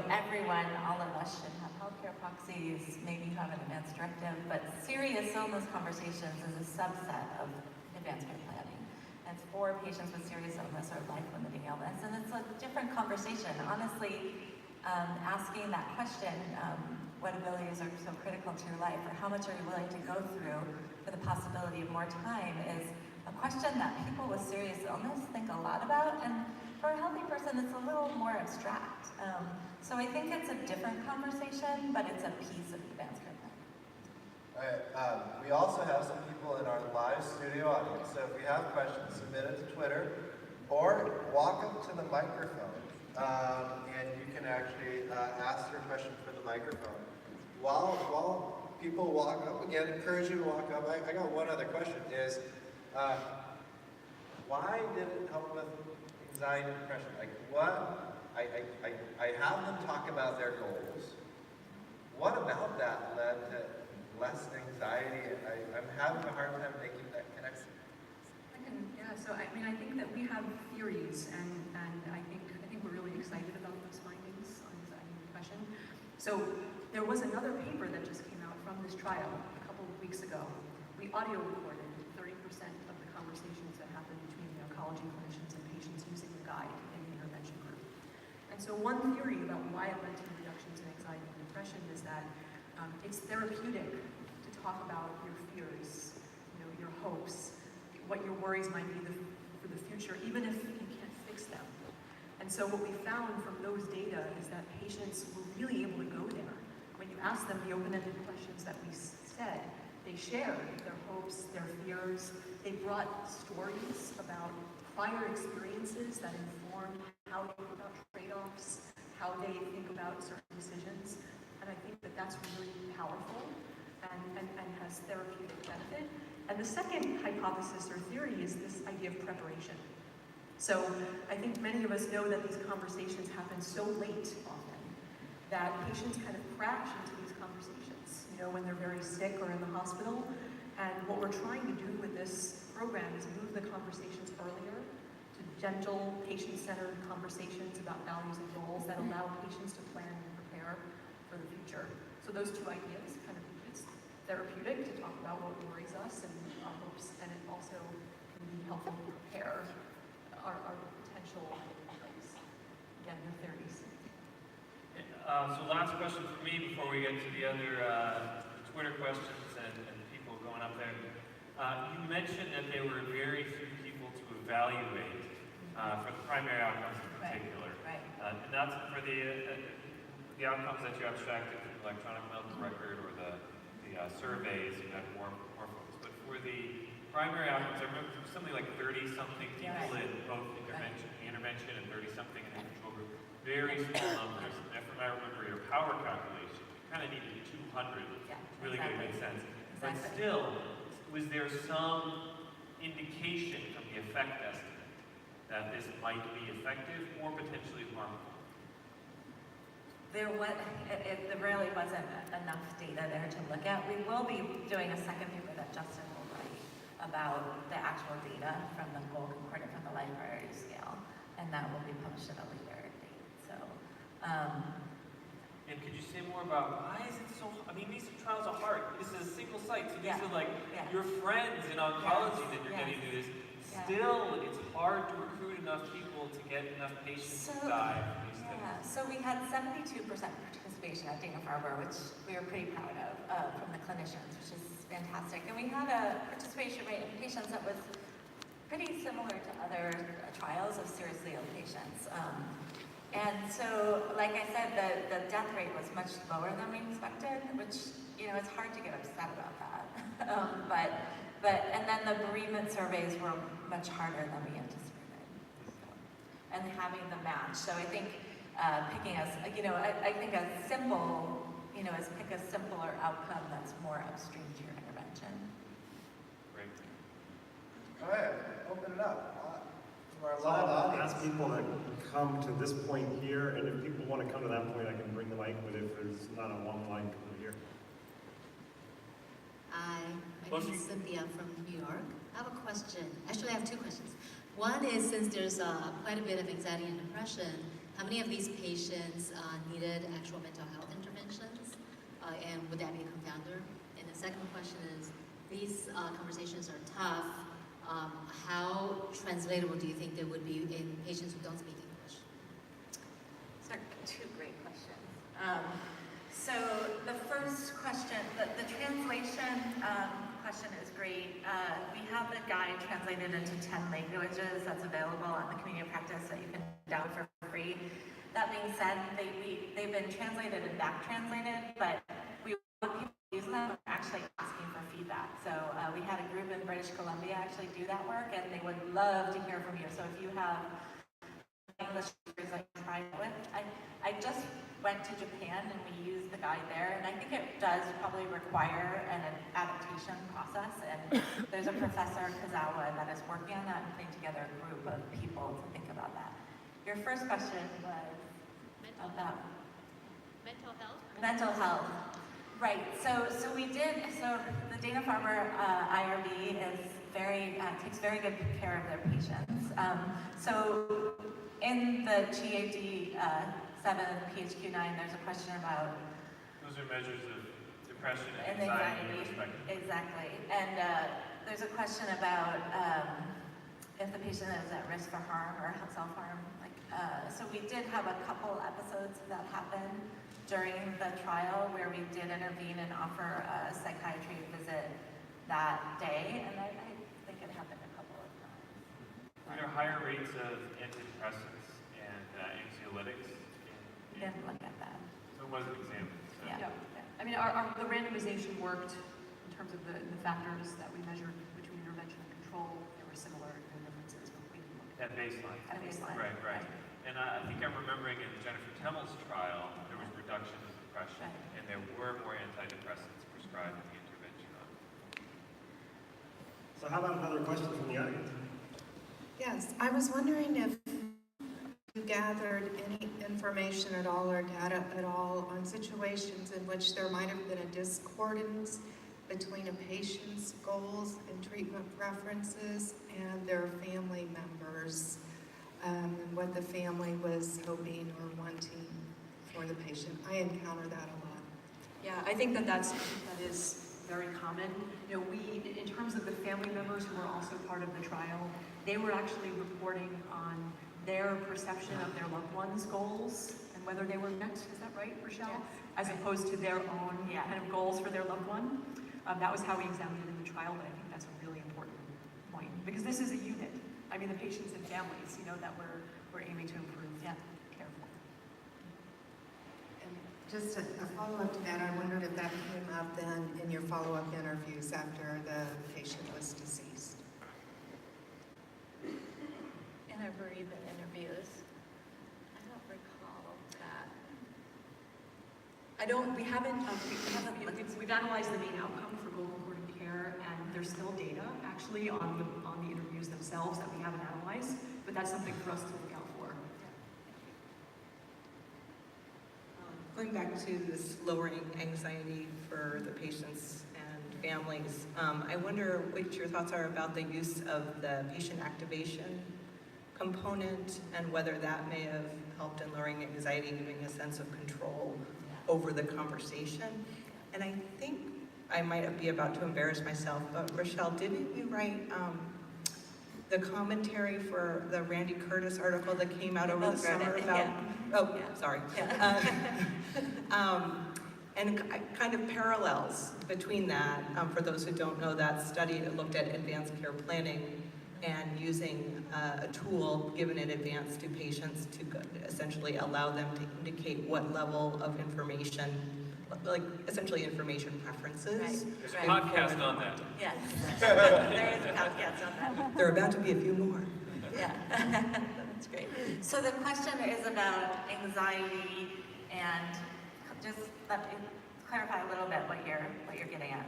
everyone, all of us should have healthcare proxies, maybe have an advanced directive, but serious illness conversations is a subset of advanced care planning. It's for patients with serious illness or life-limiting illness, and it's a different conversation. Honestly, asking that question, what abilities are so critical to your life, or how much are you willing to go through for the possibility of more time, is a question that people with serious illness think a lot about, and for a healthy person, it's a little more abstract. So I think it's a different conversation, but it's a piece of advanced care planning. All right, we also have some people in our live studio audience, so if you have questions, submit it to Twitter, or walk up to the microphone, and you can actually ask your question for the microphone. While people walk up, again, encourage you to walk up. I got one other question, is why did it help with anxiety and depression? Like, what? I have them talk about their goals. What about that led to less anxiety? I'm having a hard time making that connection. I think that we have theories, and I think we're really excited about those findings on anxiety and depression. So there was another paper that just came out from this trial a couple of weeks ago. We audio recorded 30% of the conversations that happened between the oncology clinicians and patients using the guide in the intervention group. And so one theory about why it led to reductions in anxiety and depression is that it's therapeutic to talk about your fears, your hopes, what your worries might be for the future, even if you can't fix them. And so what we found from those data is that patients were really able to go there. When you ask them the open-ended questions that we said, they shared their hopes, their fears. They brought stories about prior experiences that inform how they think about trade-offs, how they think about certain decisions. And I think that that's really powerful and has therapeutic benefit. And the second hypothesis or theory is this idea of preparation. So I think many of us know that these conversations happen so late often that patients kind of crash into these conversations, when they're very sick or in the hospital. And what we're trying to do with this program is move the conversations earlier to gentle, patient-centered conversations about values and goals that allow patients to plan and prepare for the future. So those two ideas, it's therapeutic to talk about what worries us and our hopes, and it also can be helpful to prepare our potential outcomes, again, in the 30s. So last question for me before we get to the other Twitter questions and people going up there. You mentioned that there were very few people to evaluate for the primary outcomes in particular. Right. And that's for the outcomes that you abstracted from the electronic medical record or the surveys, you had more focus. But for the primary outcomes, I remember something like 30-something people in both intervention and 30-something in the control group. Very small numbers. And from I remember your power calculation, you kind of needed 200 to really get a good sense. But still, was there some indication from the effect estimate that this might be effective or potentially harmful? There really wasn't enough data there to look at. We will be doing a second paper that Justin will write about the actual data from the goal concordant from the life priority scale, and that will be published at a later date. So, and could you say more about why is it so? I mean, these trials are hard. This is a single site, so these are like your friends in oncology that you're getting to this. Still, it's hard to recruit enough people to get enough patients to die from these studies. So we had 72% participation at Dana-Farber, which we were pretty proud of from the clinicians, which is fantastic. And we had a participation rate in patients that was pretty similar to other trials of seriously ill patients. And so, like I said, the death rate was much lower than we expected, which, it's hard to get upset about that. And then the bereavement surveys were much harder than we anticipated. And having the match. So I think picking I think a simple, is pick a simpler outcome that's more upstream to your intervention. Great. Go ahead, open it up to our live audience. Ask people to come to this point here, and if people want to come to that point, I can bring the mic, but if there's not a long line, come over here. Hi, my name is Cynthia from New York. I have a question. Actually, I have two questions. One is, since there's quite a bit of anxiety and depression, how many of these patients needed actual mental health interventions? And would that be a confounder? And the second question is, these conversations are tough. How translatable do you think they would be in patients who don't speak English? Those are two great questions. So the first question, the translation question is great. We have the guide translated into 10 languages that's available on the Community of Practice that you can download for free. That being said, they've been translated and back translated, but we want people to use them. We're actually asking for feedback. So we had a group in British Columbia actually do that work, and they would love to hear from you. So if you have English speakers that you try it with, I just went to Japan and we used the guide there, and I think it does probably require an adaptation process, and there's a professor, Kazawa, that is working on that and putting together a group of people to think about that. Your first question was about Mental health? mental health. Right, so the Dana-Farber IRB is takes very good care of their patients. So in the GAD 7 and PHQ-9, there's a question about... Those are measures of depression and anxiety. respectively. Exactly. And there's a question about if the patient is at risk for harm or self-harm. So we did have a couple episodes that happened during the trial where we did intervene and offer a psychiatry visit that day, and I think it happened a couple of times. Are there higher rates of antidepressants and anxiolytics? We didn't look at that. So it wasn't examined. So. Yeah. I mean, the randomization worked in terms of the factors that we measured between intervention and control. There were similar differences, but we didn't look At baseline. At baseline. Right. And I think I'm remembering in Jennifer Temmel's trial, there was reduction in depression, and there were more antidepressants prescribed in the intervention arm. So how about another question from the audience? Yes, I was wondering if you gathered any information at all or data at all on situations in which there might have been a discordance between a patient's goals and treatment preferences and their family members, and what the family was hoping or wanting for the patient. I encounter that a lot. Yeah, I think that is very common. You know, in terms of the family members who were also part of the trial, they were actually reporting on their perception of their loved ones' goals and whether they were met. Is that right, Rachelle? Yes. As opposed to their own kind of goals for their loved one. That was how we examined it in the trial, but I think that's a really important point because this is a unit. I mean, the patients and families, you know, that we're aiming to improve care for. And just a follow-up to that, I wondered if that came up then in your follow-up interviews after the patient was deceased. In our bereavement interviews. I don't recall that. We've analyzed the main outcome for goal according care, and there's still data actually on the interviews themselves that we haven't analyzed, but that's something for us to look out for. Going back to this lowering anxiety for the patients and families, I wonder what your thoughts are about the use of the patient activation component and whether that may have helped in lowering anxiety, giving a sense of control over the conversation. And I think I might be about to embarrass myself, but Rachelle, didn't you write the commentary for the Randy Curtis article that came out over the summer about, sorry. And kind of parallels between that, for those who don't know, that study looked at advanced care planning and using a tool given in advance to patients to essentially allow them to indicate what level of information, like essentially information preferences. There's a podcast on that. Yes, there is a podcast on that. There are about to be a few more. Yeah, that's great. So the question is about anxiety, and just let me clarify a little bit what you're getting at.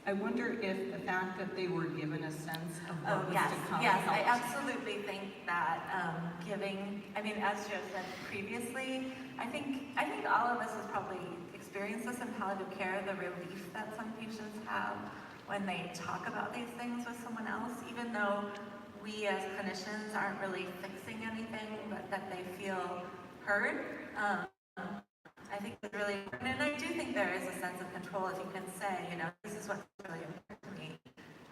I wonder if the fact that they were given a sense of what was yes, to come yes, I helped. absolutely think that giving, I mean, as Joe said previously, I think all of us has probably experienced this in palliative care, the relief that some patients have when they talk about these things with someone else, even though we as clinicians aren't really fixing anything, but that they feel heard. I think it's really important, and I do think there is a sense of control if you can say, you know, this is what's really important to me.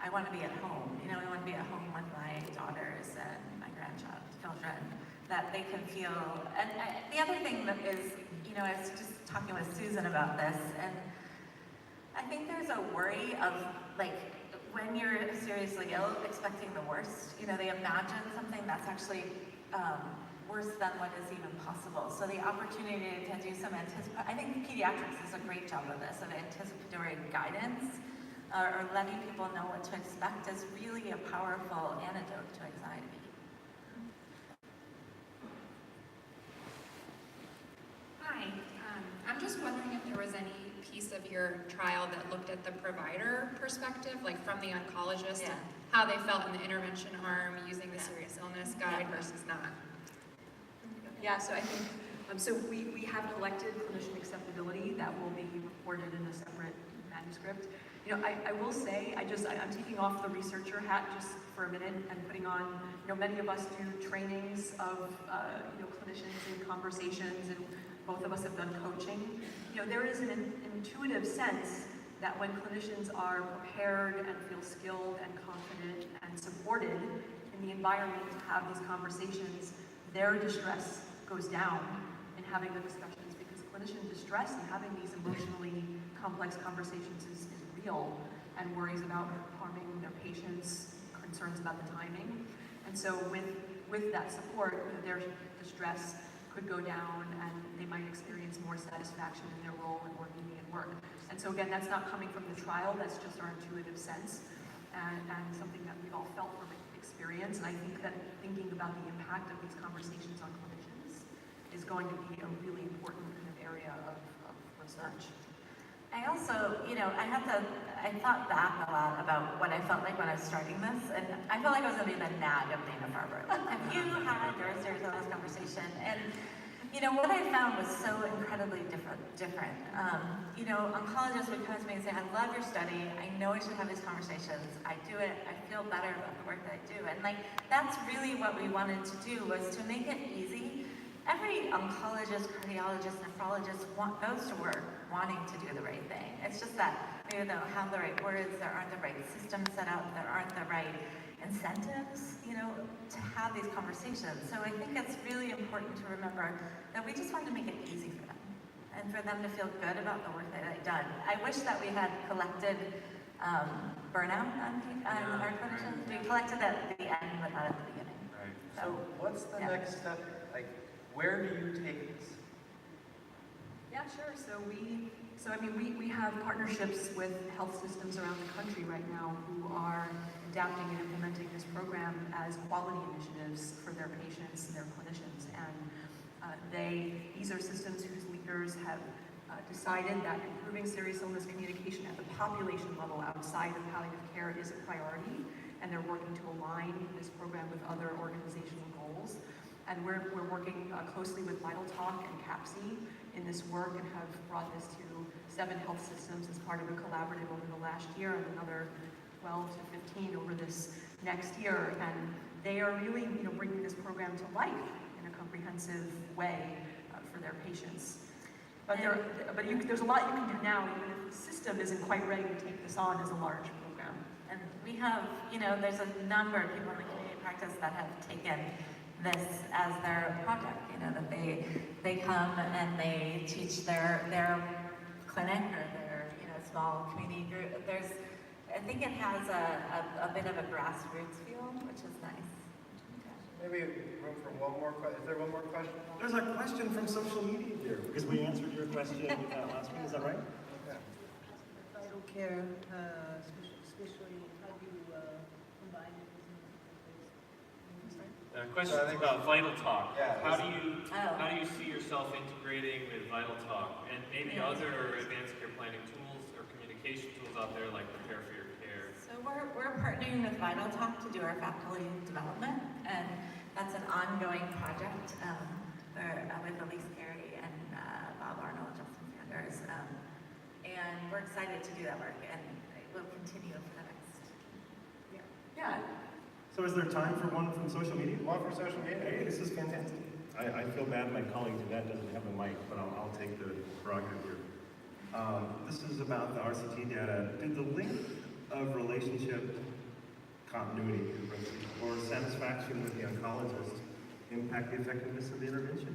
I want to be at home, you know, I want to be at home with my daughters and my grandchildren, that they can feel, and the other thing that is, you know, I was just talking with Susan about this, and I think there's a worry of, like, when you're seriously ill, expecting the worst, you know, they imagine something that's actually worse than what is even possible. So the opportunity to do some I think pediatrics does a great job of this, of anticipatory guidance, or letting people know what to expect is really a powerful antidote to anxiety. Hi, I'm just wondering if there was any piece of your trial that looked at the provider perspective, like from the oncologist, and how they felt in the intervention arm using the serious illness guide versus not. Yeah, so I think, so we have collected clinician acceptability that will be reported in a separate manuscript. You know, I will say, I'm taking off the researcher hat just for a minute and putting on, you know, many of us do trainings of, you know, clinicians and conversations, and both of us have done coaching. You know, there is an intuitive sense that when clinicians are prepared and feel skilled and confident and supported in the environment to have these conversations, their distress goes down in having the discussions, because clinician distress and having these emotionally complex conversations is real, and worries about harming their patients, concerns about the timing. And so with that support, their distress could go down and they might experience more satisfaction in their role and more meaning at work. And so again, that's not coming from the trial, that's just our intuitive sense and something that we've all felt from experience. And I think that thinking about the impact of these conversations on clinicians is going to be a really important kind of area of research. I also, I thought back a lot about what I felt like when I was starting this, and I felt like I was going to be the nag of Dana-Farber. Have you had your series of this conversation? And, what I found was so incredibly different. Oncologists would come to me and say, I love your study, I know I should have these conversations, I do it, I feel better about the work that I do. And that's really what we wanted to do, was to make it easy. Every oncologist, cardiologist, nephrologist goes to work wanting to do the right thing. It's just that maybe they don't have the right words, there aren't the right systems set up, there aren't the right incentives, to have these conversations. So I think it's really important to remember that we just wanted to make it easy for them and for them to feel good about the work that they've done. I wish that we had collected burnout on our clinicians. We collected that at the end, but not at the beginning. Right. So what's the next step? Where do you take this? Yeah, sure. So we have partnerships with health systems around the country right now who are adapting and implementing this program as quality initiatives for their patients and their clinicians. And these are systems whose leaders have decided that improving serious illness communication at the population level outside of palliative care is a priority, and they're working to align this program with other organizational goals. And we're working closely with Vital Talk and CAPC in this work, and have brought this to 7 health systems as part of a collaborative over the last year, and another 12 to 15 over this next year. And they are really, bringing this program to life in a comprehensive way for their patients. But there's a lot you can do now, even if the system isn't quite ready to take this on as a large program. And we have, there's a number of people in the community practice that have taken this as their project, that they come and they teach their clinic or their small community group. I think it has a bit of a grassroots feel, which is nice. Maybe room for one more question. Is there one more question? There's a question from social media here, because we answered your question last week, is that right? Yeah. Vital care, especially how do you combine it? Question about Vital Talk. Yeah, how do you see yourself integrating with Vital Talk and maybe other advanced care planning tools or communication tools out there like Prepare for Your Care? So we're partnering with Vital Talk to do our faculty development, and that's an ongoing project with Elise Carey and Bob Arnold, Justin Sanders, and we're excited to do that work, and it will continue for the next year. Yeah. So is there time for one from social media? One from social media. Hey, this is fantastic. I feel bad my colleague Jeanette doesn't have a mic, but I'll take the prerogative here. This is about the RCT data. Did the length of relationship continuity or satisfaction with the oncologist impact the effectiveness of the intervention?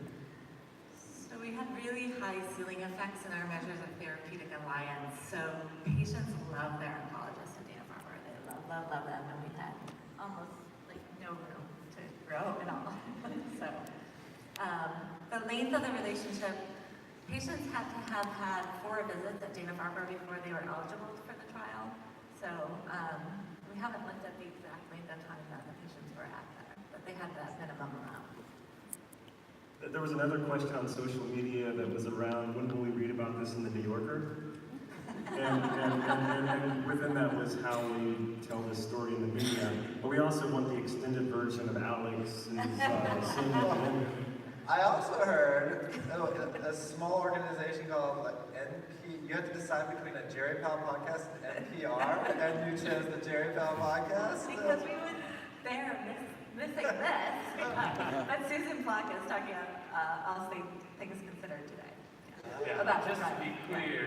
So we had really high ceiling effects in our measures of therapeutic alliance. So patients love their oncologist at Dana-Farber. They love them, and we had almost no room to grow at all. So the length of the relationship, patients had to have had 4 visits at Dana-Farber before they were eligible for the trial. So we haven't looked at the exact length of time that the patients were at there, but they had that minimum amount. There was another question on social media that was around, when will we read about this in the New Yorker? And within that was how we tell this story in the media. But we also want the extended version of Alex's scene. I also heard a small organization called NP. You had to decide between a Jerry Powell podcast and NPR, and you chose the Jerry Powell podcast. Because we were there missing this. But Susan Flock is talking about all things considered today. Yeah, about just to be clear,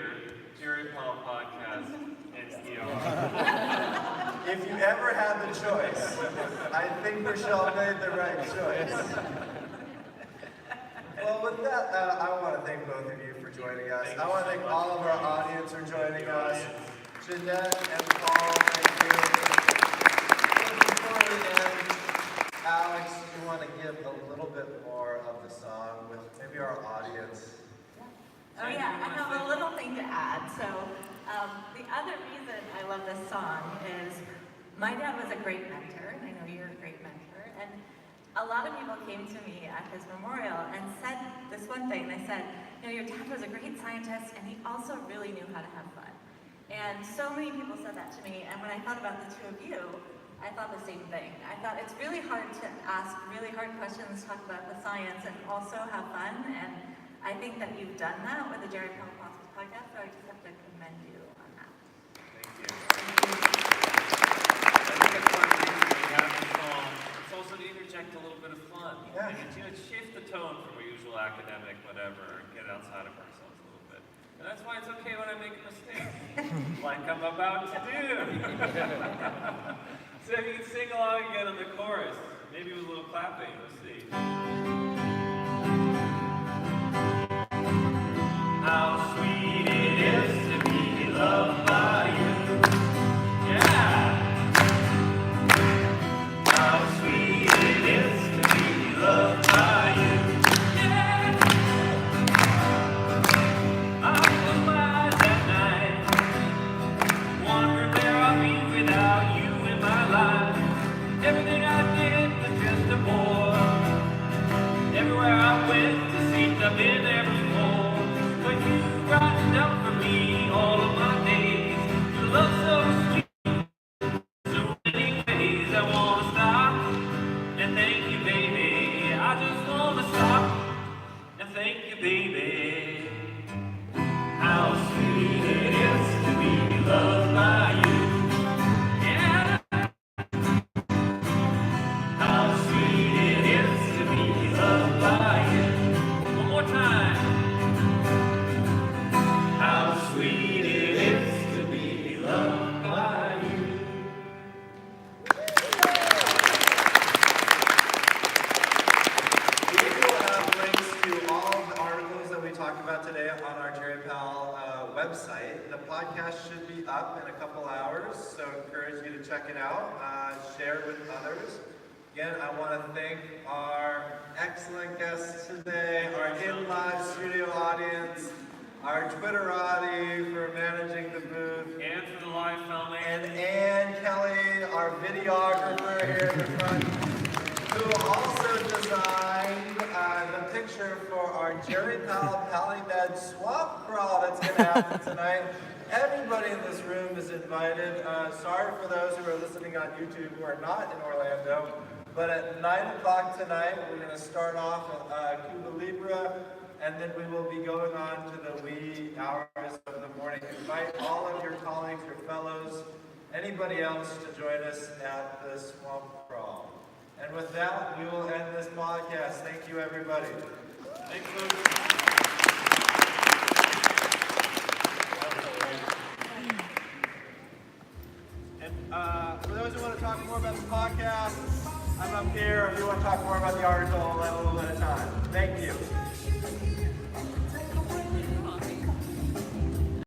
Jerry Powell podcast, NPR. If you ever had the choice, I think Rachelle made the right choice. Well, with that, I want to thank both of you for joining us. I want to thank all of our audience for joining us. Jeanette and Paul, thank you. Before we end, Alex, you want to give a little bit more of the song with maybe our audience? Oh yeah, I have a little thing to add. So the other reason I love this song is my dad was a great mentor, and I know you're a great mentor, and a lot of people came to me at his memorial and said this one thing. They said, you know, your dad was a great scientist and he also really knew how to have fun. And so many people said that to me, and when I thought about the two of you, I thought the same thing. I thought it's really hard to ask really hard questions, talk about the science, and also have fun, and I think that you've done that with the Jerry Powell podcast, so I just have to commend you on that. Thank you. I think it's one reason we have this song. It's also to interject a little bit of fun. Yeah. And it's, you know, shift the tone from our usual academic whatever and get outside of ourselves a little bit. And that's why it's okay when I make a mistake, like I'm about to do. So if you can sing along again on the chorus, maybe with a little clapping, let's see. How sweet it is to be loved by you. Yeah. How sweet it is to be loved by you. Yeah. I close my eyes at night, wonder where I'll be without you in my life. Everything I did was just a bore. Everywhere I went, to seat I've been there before. But you brightened up for me all of my days. Your love so sweet, so many ways. I wanna stop and thank you, baby. I just wanna stop and thank you, baby. How sweet it is to be loved by you. Yeah. How sweet it is to be loved by you. One more time. How sweet it is to be loved by you. We will have links to all of the articles that we talked about today on our Jerry Powell website. The podcast should be up in a couple hours, so I encourage you to check it out, share it with others. Again, I want to thank our excellent guests today, our in-live studio audience, our Twitterati for managing the booth, And for the live filming. and Ann Kelly, our videographer here in the front, who also designed the picture for our Jerry Powell Paladino swamp crawl that's going to happen tonight. Everybody in this room is invited. Sorry for those who are listening on YouTube who are not in Orlando, but at 9 o'clock tonight, we're going to start off at Cuba Libre, and then we will be going on to the wee hours of the morning. Invite all of your colleagues, your fellows, anybody else to join us at the swamp crawl. And with that, we will end this podcast. Thank you, everybody. Thanks, Luke. And for those who want to talk more about the podcast, I'm up here. If you want to talk more about the article, a little bit of time. Thank you.